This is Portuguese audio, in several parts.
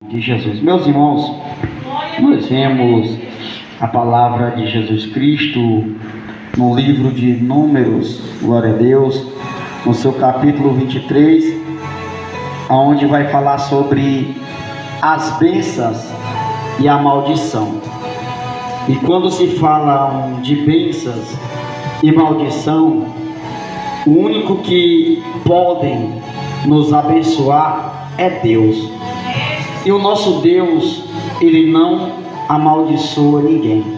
De Jesus. Meus irmãos, nós vemos a palavra de Jesus Cristo no livro de Números, glória a Deus, no seu capítulo 23, onde vai falar sobre as bênçãos e a maldição. E quando se fala de bênçãos e maldição, o único que podem nos abençoar é Deus. E o nosso Deus, Ele não amaldiçoa ninguém.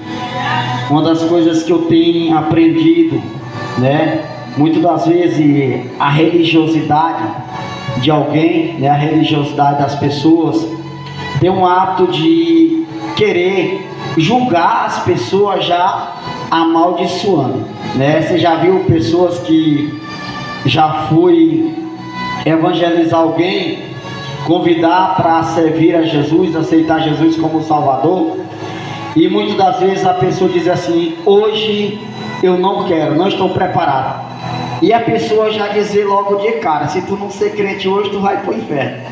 Uma das coisas que eu tenho aprendido, muitas das vezes a religiosidade de alguém, a religiosidade das pessoas, tem um ato de querer julgar as pessoas já amaldiçoando, Você já viu pessoas que já foi evangelizar alguém, convidar para servir a Jesus, aceitar Jesus como Salvador, e muitas das vezes a pessoa diz assim: hoje eu não quero, não estou preparado, e a pessoa já dizer logo de cara: se tu não ser crente hoje, tu vai para o inferno.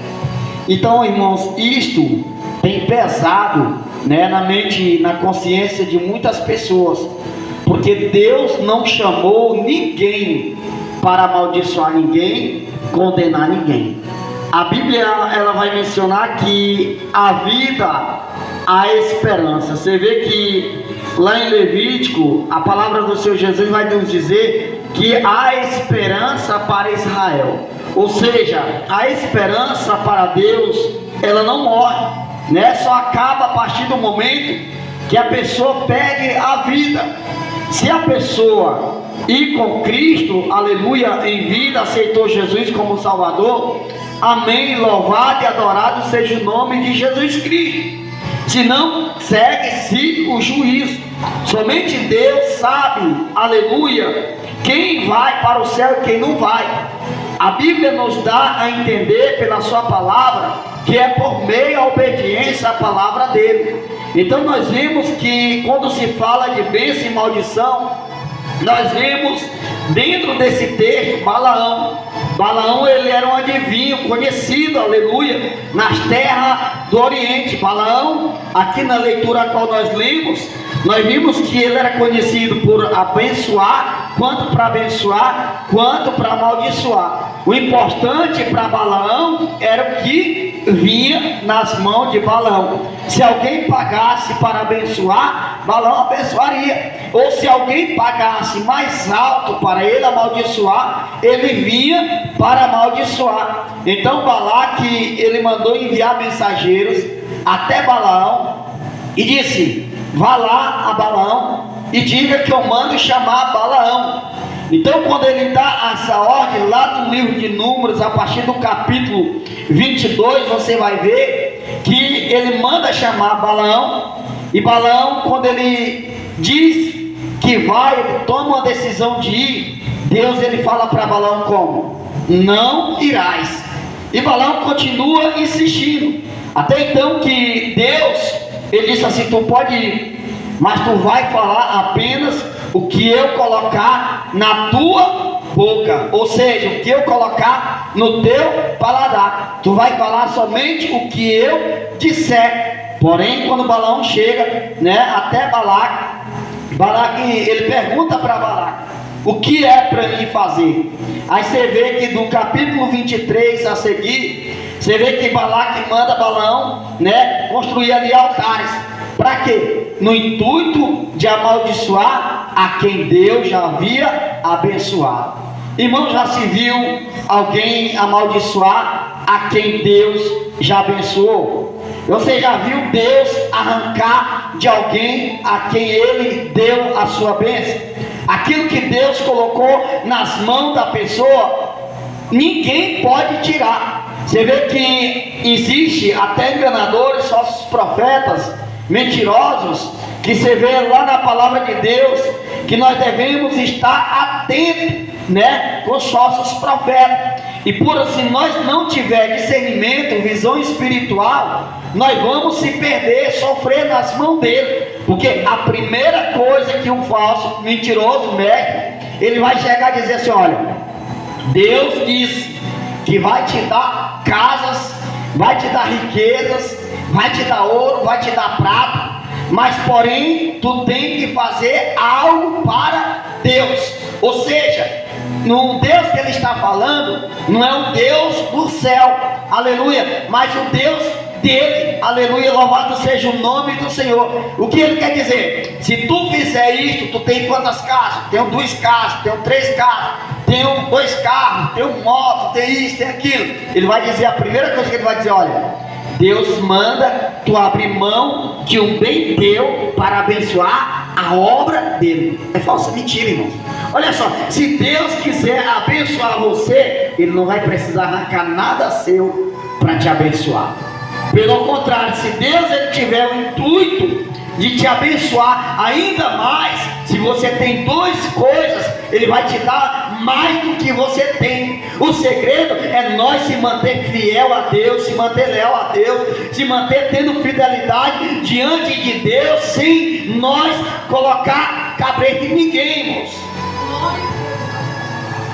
Então, irmãos, isto tem pesado, na mente, na consciência de muitas pessoas, porque Deus não chamou ninguém para amaldiçoar ninguém, condenar ninguém. A Bíblia, ela vai mencionar que a vida, a esperança. Você vê que lá em Levítico, a palavra do Senhor Jesus vai nos dizer que há esperança para Israel. Ou seja, a esperança para Deus, ela não morre, Só acaba a partir do momento que a pessoa perde a vida. Se a pessoa ir com Cristo, aleluia, em vida, aceitou Jesus como Salvador, amém, louvado e adorado seja o nome de Jesus Cristo. Se não, segue-se o juízo. Somente Deus sabe, aleluia, quem vai para o céu e quem não vai. A Bíblia nos dá a entender pela sua palavra que é por meio da obediência à palavra dele. Então nós vimos que quando se fala de bênção e maldição, nós vemos dentro desse texto Balaão. Balaão, ele era um adivinho conhecido, aleluia, nas terras do Oriente. Balaão, aqui na leitura a qual nós lemos, nós vimos que ele era conhecido por abençoar, quanto para abençoar, quanto para amaldiçoar. O importante para Balaão era o que vinha nas mãos de Balaão. Se alguém pagasse para abençoar, Balaão abençoaria. Ou se alguém pagasse mais alto para ele amaldiçoar, ele vinha para amaldiçoar. Então Balaque, ele mandou enviar mensageiros até Balaão e disse: vá lá a Balaão e diga que eu mando chamar Balaão. Então quando ele dá essa ordem lá no livro de Números, a partir do capítulo 22, você vai ver que ele manda chamar Balaão. E Balaão, quando ele diz que vai, ele toma uma decisão de ir, Deus, ele fala para Balaão como? Não irás. E Balaão continua insistindo, até então que Deus, ele disse assim: tu pode ir, mas tu vai falar apenas o que eu colocar na tua boca, ou seja, o que eu colocar no teu paladar. Tu vai falar somente o que eu disser. Porém, quando Balaão chega, até Balaque, ele pergunta para Balaque: o que é para mim fazer? Aí você vê que do capítulo 23 a seguir, você vê que Balaque manda Balaão, construir ali altares. Para quê? No intuito de amaldiçoar a quem Deus já havia abençoado. Irmão, já se viu alguém amaldiçoar a quem Deus já abençoou? Você já viu Deus arrancar de alguém a quem Ele deu a sua bênção? Aquilo que Deus colocou nas mãos da pessoa, ninguém pode tirar. Você vê que existe até enganadores, falsos profetas, mentirosos, que você vê lá na palavra de Deus que nós devemos estar atentos, com os falsos profetas. E por assim nós não tiver discernimento, visão espiritual, nós vamos se perder, sofrer nas mãos dele. Porque a primeira coisa que um falso, mentiroso, ele vai chegar e dizer assim: olha, Deus disse que vai te dar casas, vai te dar riquezas, vai te dar ouro, vai te dar prata, mas porém tu tem que fazer algo para Deus. Ou seja, no Deus que ele está falando não é o Deus do céu, aleluia, mas o Deus dele, aleluia, louvado seja o nome do Senhor. O que ele quer dizer? Se tu fizer isto, tu tem quantas casas? Tenho 2 casas, tenho 3 casas, tenho 2 carros, tenho moto, tem isso, tem aquilo. Ele vai dizer, a primeira coisa que ele vai dizer, olha, Deus manda tu abrir mão de um bem teu para abençoar a obra dele. É falsa mentira, irmãos. Olha só, se Deus quiser abençoar você, ele não vai precisar arrancar nada seu para te abençoar. Pelo contrário, se Deus ele tiver o intuito de te abençoar ainda mais, se você tem 2 coisas, ele vai te dar mais do que você tem. O segredo é nós se manter fiel a Deus, se manter leal a Deus, se manter tendo fidelidade diante de Deus, sem nós colocar cabresto em ninguém, irmãos.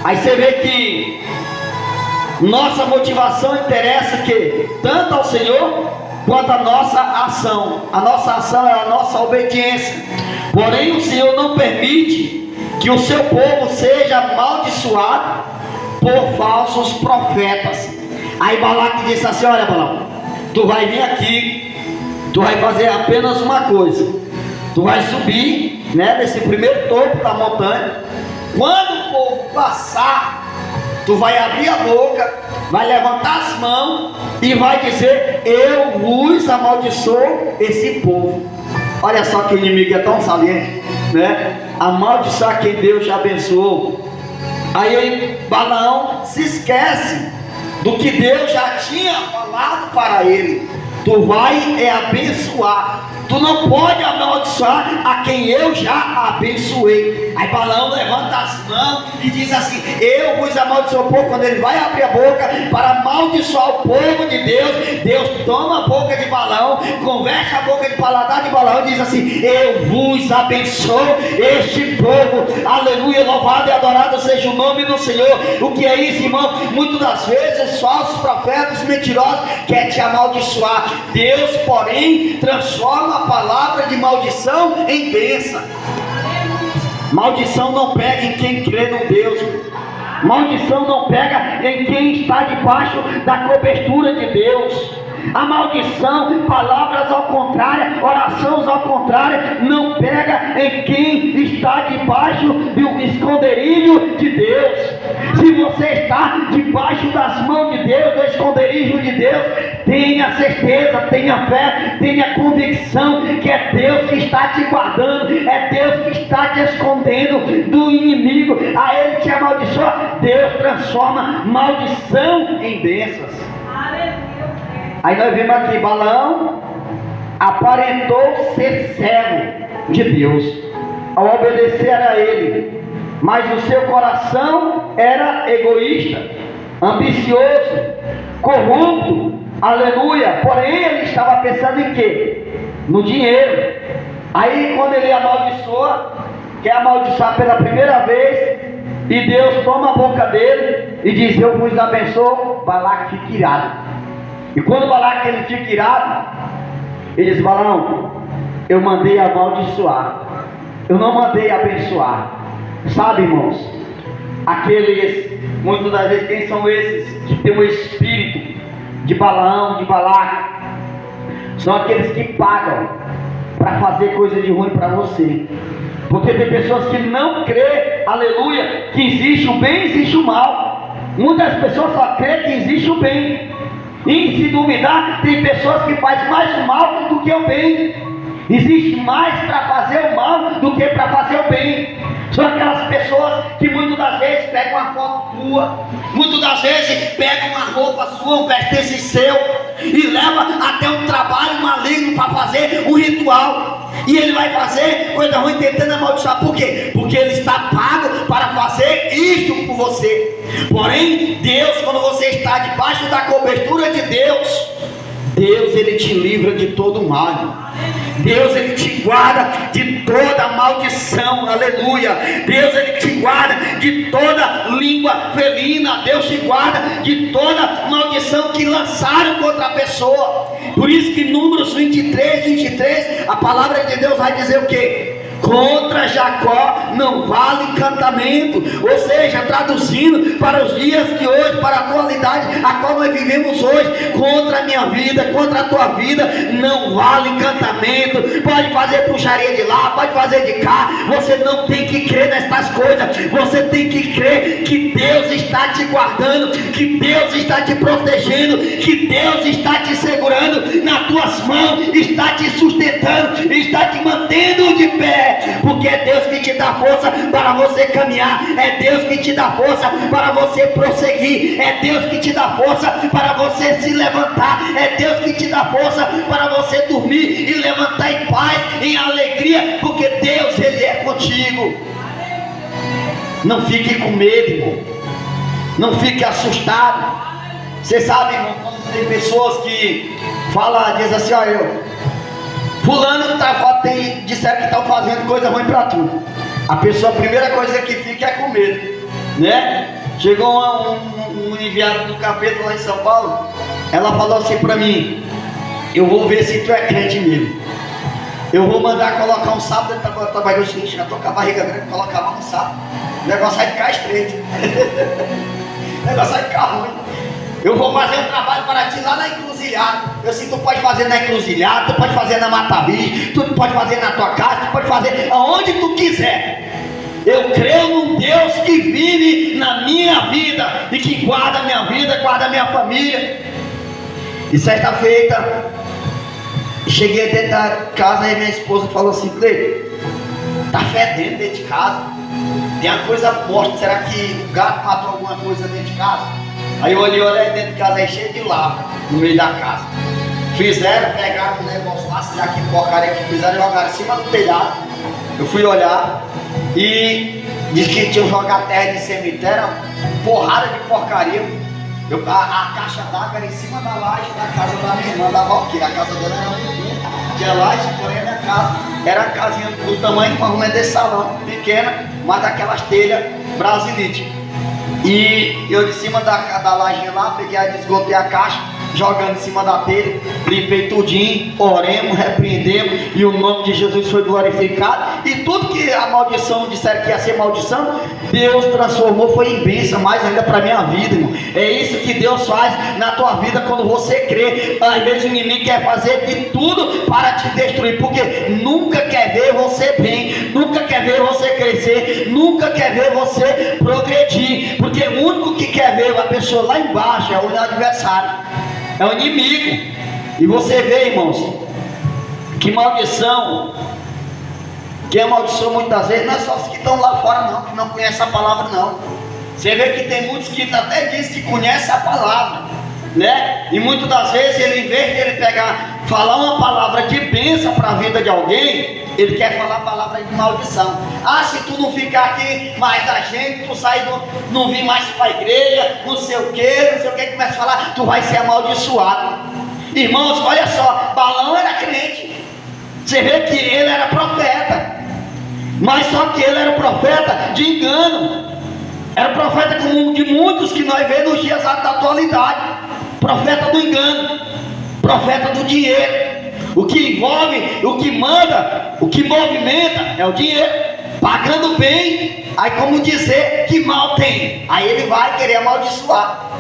Aí você vê que nossa motivação interessa que tanto ao Senhor quanto a nossa ação. A nossa ação é a nossa obediência. Porém o Senhor não permite que o seu povo seja amaldiçoado por falsos profetas. Aí Balaque disse assim, olha Balaão, tu vai vir aqui, tu vai fazer apenas uma coisa, tu vai subir, né, nesse primeiro topo da montanha. Quando o povo passar, tu vai abrir a boca, vai levantar as mãos e vai dizer, eu vos amaldiçoo esse povo. Olha só que o inimigo é tão saliente, né? Amaldiçoar quem Deus já abençoou. Aí Balaão se esquece do que Deus já tinha falado para ele. Tu vai abençoar. Tu não pode amaldiçoar a quem eu já abençoei. Aí Balaão levanta as mãos e diz assim, eu vos amaldiçoo o povo. Quando ele vai abrir a boca para amaldiçoar o povo de Deus, Deus toma a boca de Balaão, converte a boca de paladar de Balaão e diz assim, eu vos abençoo este povo. Aleluia, louvado e adorado seja o nome do Senhor. O que é isso, irmão? Muitas das vezes os falsos profetas, os mentirosos, querem te amaldiçoar. Deus, porém, transforma a palavra de maldição em bênção. Maldição não pega em quem crê no Deus. Maldição não pega em quem está debaixo da cobertura de Deus. A maldição, palavras ao contrário, orações ao contrário, não pega em quem está debaixo do esconderijo de Deus. Se você está debaixo das mãos de Deus, do esconderijo de Deus, tenha certeza, tenha fé, tenha convicção que é Deus que está te guardando, é Deus que está te escondendo do inimigo. A ele te amaldiçoa, Deus transforma maldição em bênçãos. Aí nós vimos aqui, Balaão aparentou ser servo de Deus ao obedecer a ele, mas o seu coração era egoísta, ambicioso, corrupto, aleluia. Porém ele estava pensando em quê? No dinheiro. Aí quando ele amaldiçoa, quer amaldiçoar pela primeira vez, e Deus toma a boca dele e diz, eu vos abençoo. Balaque fica irado. E quando Balaque ele fica irado, ele diz, Balaão, eu mandei amaldiçoar, eu não mandei abençoar. Sabe, irmãos, aqueles, muitas das vezes, quem são esses que tem o espírito de Balaão, de Balaque? São aqueles que pagam para fazer coisa de ruim para você. Porque tem pessoas que não crê, aleluia, que existe o bem e existe o mal. Muitas pessoas só crê que existe o bem. E se duvidar, tem pessoas que fazem mais o mal do que o bem. Existe mais para fazer o mal do que para fazer o bem. São aquelas pessoas que muitas das vezes pegam uma foto tua, muitas das vezes pegam uma roupa sua, um pertence seu, e leva até um trabalho maligno para fazer um ritual. E ele vai fazer coisa ruim tentando amaldiçoar. Por quê? Porque ele está pago para fazer isto por você. Porém, Deus, quando você está debaixo da cobertura de Deus, Deus ele te livra de todo mal. Deus, Ele te guarda de toda maldição, aleluia. Deus, Ele te guarda de toda língua felina. Deus te guarda de toda maldição que lançaram contra a pessoa. Por isso que Números 23, a palavra de Deus vai dizer o quê? Contra Jacó não vale encantamento. Ou seja, traduzindo para os dias de hoje, para a atualidade a qual nós vivemos hoje, contra a minha vida, contra a tua vida, não vale encantamento. Pode fazer puxaria de lá, pode fazer de cá, você não tem que crer nestas coisas. Você tem que crer que Deus está te guardando, que Deus está te protegendo, que Deus está te segurando nas tuas mãos, está te sustentando, está te mantendo de pé. Porque é Deus que te dá força para você caminhar, é Deus que te dá força para você prosseguir, é Deus que te dá força para você se levantar, é Deus que te dá força para você dormir e levantar em paz, em alegria, porque Deus, Ele é contigo. Não fique com medo, irmão, não fique assustado. Você sabe, irmão, quando tem pessoas que falam, diz assim, olha, fulano disseram que estão fazendo coisa ruim para tu. A pessoa, a primeira coisa que fica é com medo, né? Chegou um enviado do capeta lá em São Paulo. Ela falou assim para mim: eu vou ver se tu é crente mesmo. Eu vou mandar colocar um sapo dentro da tua barriga. Eu já tô com a barriga grande, colocar lá um sapo. O negócio vai ficar estreito. O negócio vai ficar ruim. Eu vou fazer um trabalho para ti lá na encruzilhada. Eu sei, tu pode fazer na encruzilhada, tu pode fazer na Mata Bicho, tu pode fazer na tua casa, tu pode fazer aonde tu quiser. Eu creio num Deus que vive na minha vida e que guarda a minha vida, guarda a minha família. E certa feita, cheguei dentro da casa e minha esposa falou assim: Cleiton, tá fedendo dentro de casa, tem uma coisa morta, será que o gato matou alguma coisa dentro de casa? Aí eu olhei dentro de casa, aí cheio de lava no meio da casa. Pegaram um negócio lá, sei lá que porcaria que fizeram, jogaram em cima do telhado. Eu fui olhar e disse que tinham jogado terra de cemitério, porrada de porcaria. A caixa d'água era em cima da laje da casa da minha irmã, da Valquíria. A casa dela era muito tinha laje, porém a minha casa era a casinha do tamanho mais ou menos desse salão, pequena, mas daquelas telhas brasilite. E eu de cima da lajinha lá, peguei a desgotei a caixa, jogando em cima da telha, limpei tudinho, oremos, repreendemos, e o nome de Jesus foi glorificado. E tudo que a maldição disseram que ia ser maldição, Deus transformou, foi em bênção, mais ainda para a minha vida, irmão. É isso que Deus faz na tua vida quando você crê. Às vezes o inimigo quer fazer de tudo para te destruir, porque nunca quer ver você bem, nunca quer ver você crescer, nunca quer ver você progredir, porque o único que quer ver a pessoa lá embaixo é o adversário, é o inimigo. E você vê, irmãos, que maldição, que é maldição muitas vezes, não é só os que estão lá fora não, que não conhecem a palavra não. Você vê que tem muitos que até dizem que conhecem a palavra, né? E muitas das vezes ele, em vez de ele falar uma palavra de bênção para a vida de alguém, ele quer falar a palavra de maldição. Ah, se tu não ficar aqui mais da gente, tu sai, não vir mais para a igreja, não sei o que, começa a falar, tu vai ser amaldiçoado. Irmãos, olha só, Balaão era crente. Você vê que ele era profeta, mas só que ele era profeta de engano. Era profeta como de muitos que nós vemos nos dias da atualidade. Profeta do engano, profeta do dinheiro. O que envolve, o que manda, o que movimenta é o dinheiro. Pagando bem, aí como dizer que mal tem, aí ele vai querer amaldiçoar.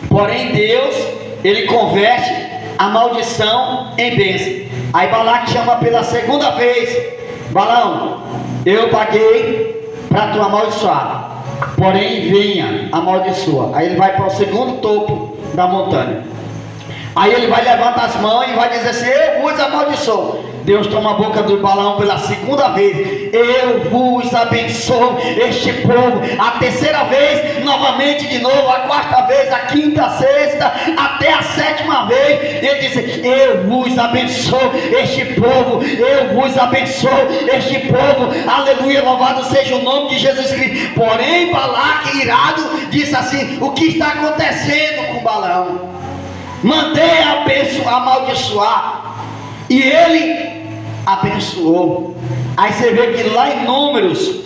Porém Deus, ele converte a maldição em bênção. Aí Balaque chama pela segunda vez: Balaão, eu paguei para tu amaldiçoar, porém venha, amaldiçoa. Aí ele vai para o segundo topo da montanha. Aí ele vai levantar as mãos e vai dizer assim: eu vos amaldiçoo. Deus toma a boca do Balaão pela segunda vez: eu vos abençoo este povo. A terceira vez, novamente de novo, a quarta vez, a quinta, a sexta, até a sétima vez, ele disse: eu vos abençoo este povo, eu vos abençoo este povo. Aleluia, louvado seja o nome de Jesus Cristo. Porém Balaque, irado, disse assim: o que está acontecendo com Balaão? Mandei amaldiçoar, e ele abençoou. Aí você vê que lá em Números,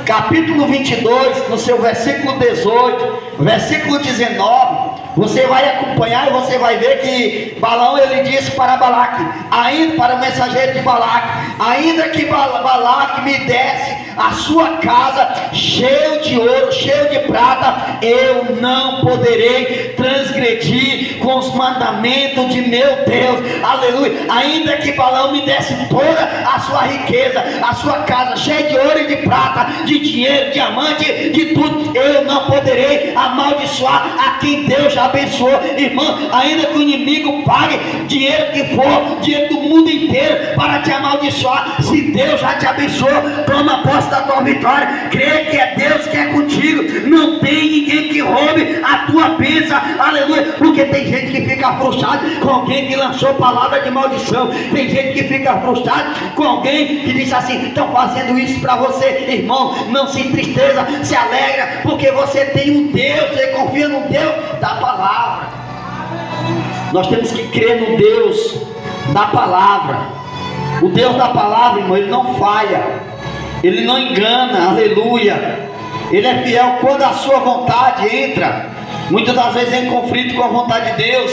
capítulo 22, no seu versículo 18, versículo 19, você vai acompanhar e você vai ver que Balaão, ele disse para Balaque, ainda para o mensageiro de Balaque, ainda que Balaque me desse a sua casa cheio de ouro, cheio de prata, eu não poderei transgredir com os mandamentos de meu Deus. Aleluia. Ainda que Balaão me desse toda a sua riqueza, a sua casa cheia de ouro e de prata, de dinheiro, diamante, de tudo, eu não poderei amaldiçoar a quem Deus já abençoou. Irmão, ainda que o inimigo pague dinheiro que for, dinheiro do mundo inteiro para te amaldiçoar, se Deus já te abençoou, toma posse da tua vitória, crê que é Deus que é contigo, não tem ninguém que roube a tua bênção.Aleluia. Porque tem gente que fica frustrado com alguém que lançou palavra de maldição, tem gente que fica frustrado com alguém que disse assim, estão fazendo isso para você. Irmão, não se entristeça, se alegra, porque você tem um Deus, você confia no Deus da palavra. Nós temos que crer no Deus da palavra. O Deus da palavra, irmão, ele não falha, ele não engana. Aleluia. Ele é fiel quando a sua vontade entra, muitas das vezes em conflito com a vontade de Deus.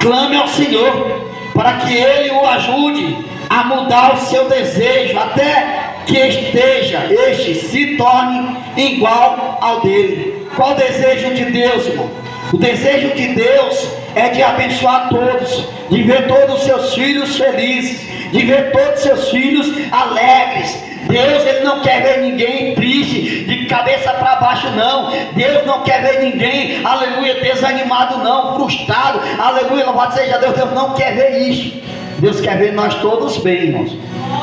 Clame ao Senhor para que Ele o ajude a mudar o seu desejo, até que este se torne igual ao dele. Qual o desejo de Deus, irmão? O desejo de Deus é de abençoar todos, de ver todos os seus filhos felizes, de ver todos os seus filhos alegres. Deus, ele não quer ver ninguém triste, de cabeça para baixo, não. Deus não quer ver ninguém, aleluia, desanimado, não, frustrado. Aleluia, louvado seja Deus. Deus não quer ver isso. Deus quer ver nós todos bem, irmãos.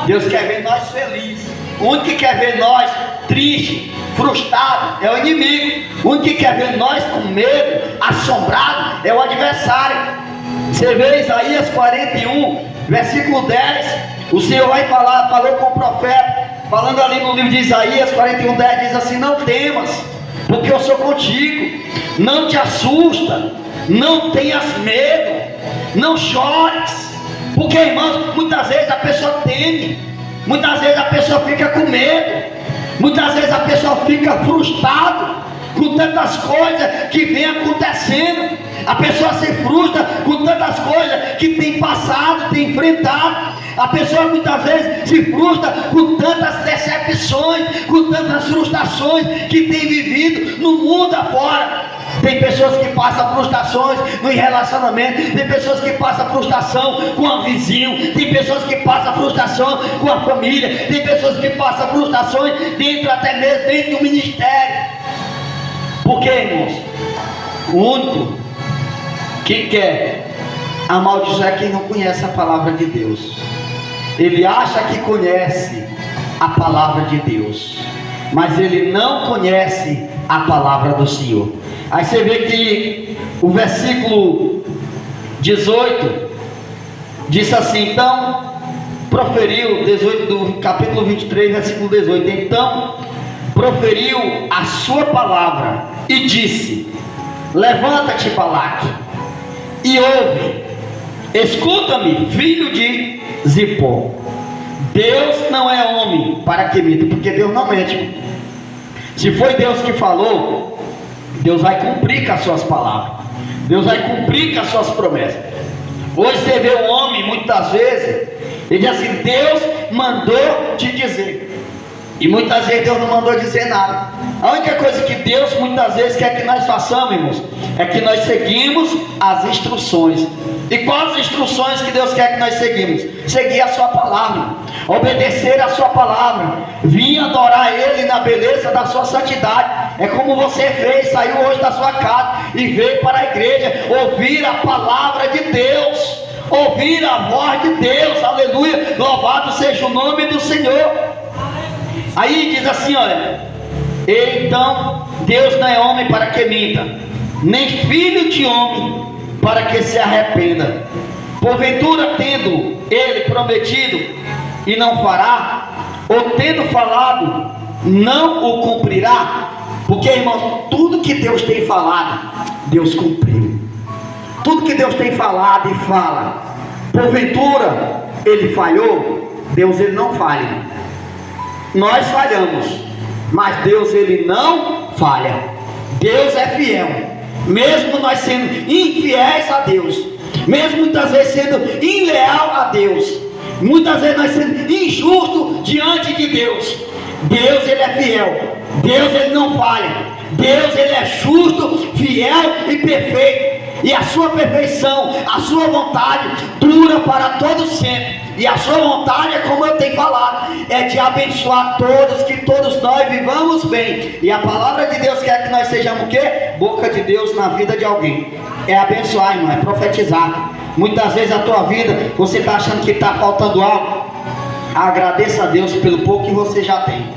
Deus quer ver nós felizes. O único que quer ver nós triste, frustrado, é o inimigo. O único que quer ver nós com medo, assombrado, é o adversário. Você vê Isaías 41, versículo 10. O Senhor vai falar, falou com o profeta, falando ali no livro de Isaías 41, 10, diz assim: não temas, porque eu sou contigo. Não te assusta, não tenhas medo, não chores. Porque, irmãos, muitas vezes a pessoa teme, muitas vezes a pessoa fica com medo, muitas vezes a pessoa fica frustrada com tantas coisas que vem acontecendo. A pessoa se frustra com tantas coisas que tem passado, tem enfrentado. A pessoa muitas vezes se frustra com tantas decepções, com tantas frustrações que tem vivido no mundo afora. Tem pessoas que passam frustrações no relacionamento, tem pessoas que passam frustração com o vizinho, tem pessoas que passam frustração com a família, tem pessoas que passam frustrações dentro, até mesmo dentro do ministério. Por quê, irmãos? O único que quer amaldiçoar é quem não conhece a palavra de Deus. Ele acha que conhece a palavra de Deus, mas ele não conhece a palavra do Senhor. Aí você vê que o versículo 18 diz assim: então proferiu, 18 do capítulo 23, versículo 18, então proferiu a sua palavra e disse: levanta-te, Balaque, e ouve, escuta-me, filho de Zippor. Deus não é homem para que minta, porque Deus não mente. Se foi Deus que falou, Deus vai cumprir com as suas palavras, Deus vai cumprir com as suas promessas. Hoje você vê o homem, muitas vezes, ele diz assim: Deus mandou te dizer. E muitas vezes Deus não mandou dizer nada. A única coisa que Deus muitas vezes quer que nós façamos, irmãos, é que nós seguimos as instruções. E quais as instruções que Deus quer que nós seguimos? Seguir a sua palavra, obedecer a sua palavra, vir adorar Ele na beleza da sua santidade. É como você fez, saiu hoje da sua casa e veio para a igreja ouvir a palavra de Deus, ouvir a voz de Deus. Aleluia, louvado seja o nome do Senhor. Aí diz assim, olha: então Deus não é homem para que minta, nem filho de homem para que se arrependa. Porventura, tendo ele prometido e não fará, ou tendo falado, não o cumprirá? Porque, irmão, tudo que Deus tem falado, Deus cumpriu. Tudo que Deus tem falado e fala, porventura ele falhou? Deus ele não falha. Nós falhamos, mas Deus ele não falha. Deus é fiel. Mesmo nós sendo infiéis a Deus, mesmo muitas vezes sendo inleal a Deus, muitas vezes nós sendo injusto diante de Deus, Deus ele é fiel. Deus ele não falha. Deus ele é justo, fiel e perfeito. E a sua perfeição, a sua vontade dura para todo sempre. E a sua vontade, como eu tenho falado, é de abençoar todos, que todos nós vivamos bem. E a palavra de Deus quer que nós sejamos o quê? Boca de Deus na vida de alguém. É abençoar, irmão, é profetizar. Muitas vezes a tua vida, você está achando que está faltando algo. Agradeça a Deus pelo pouco que você já tem.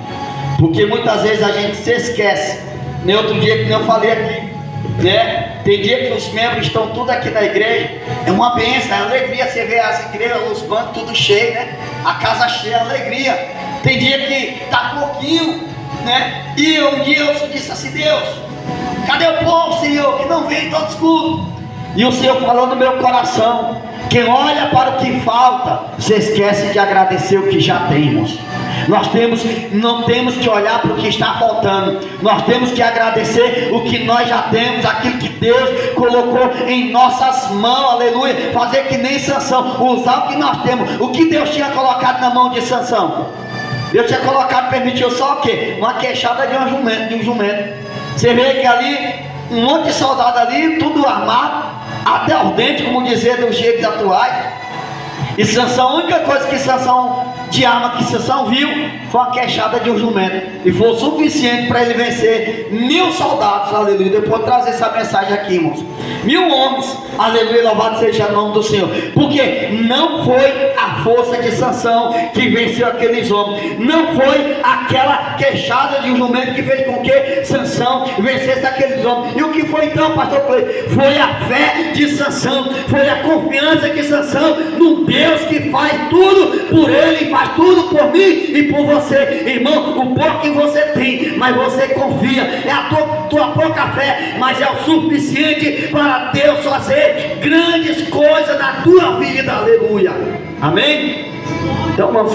Porque muitas vezes a gente se esquece. Nem outro dia que eu falei aqui, né? Tem dia que os membros estão tudo aqui na igreja, é uma bênção, é alegria. Você vê as igrejas, os bancos tudo cheio, né? A casa cheia, alegria. Tem dia que está pouquinho, né? E um dia eu disse assim: Deus, cadê o povo, Senhor, que não vem em todos os cultos? E o Senhor falou no meu coração: quem olha para o que falta, se esquece de agradecer o que já temos. Não temos que olhar para o que está faltando. Nós temos que agradecer o que nós já temos, aquilo que Deus colocou em nossas mãos, aleluia. Fazer que nem Sansão, usar o que nós temos. O que Deus tinha colocado na mão de Sansão? Deus tinha colocado, permitiu só o quê? Uma queixada de um jumento. Você vê que ali, um monte de soldado ali, tudo armado, até os dentes, como dizer dos jeitos atuais. E Sansão, a única coisa que Sansão, de arma que Sansão viu, foi uma queixada de um jumento. E foi o suficiente para ele vencer 1000 soldados, aleluia. Depois de trazer essa mensagem aqui, irmãos. 1000 homens, aleluia, louvado seja o nome do Senhor. Porque não foi a força de Sansão que venceu aqueles homens. Não foi aquela queixada de um jumento que fez com que Sansão vencesse aqueles homens. E o que foi então, pastor Cleide? Foi a fé de Sansão. Foi a confiança de Sansão no Deus que faz tudo por ele e faz tudo por mim e por você. Irmão, o pouco que você tem, mas você confia, é a tua pouca fé, mas é o suficiente para Deus fazer grandes coisas na tua vida, aleluia, amém? Então vamos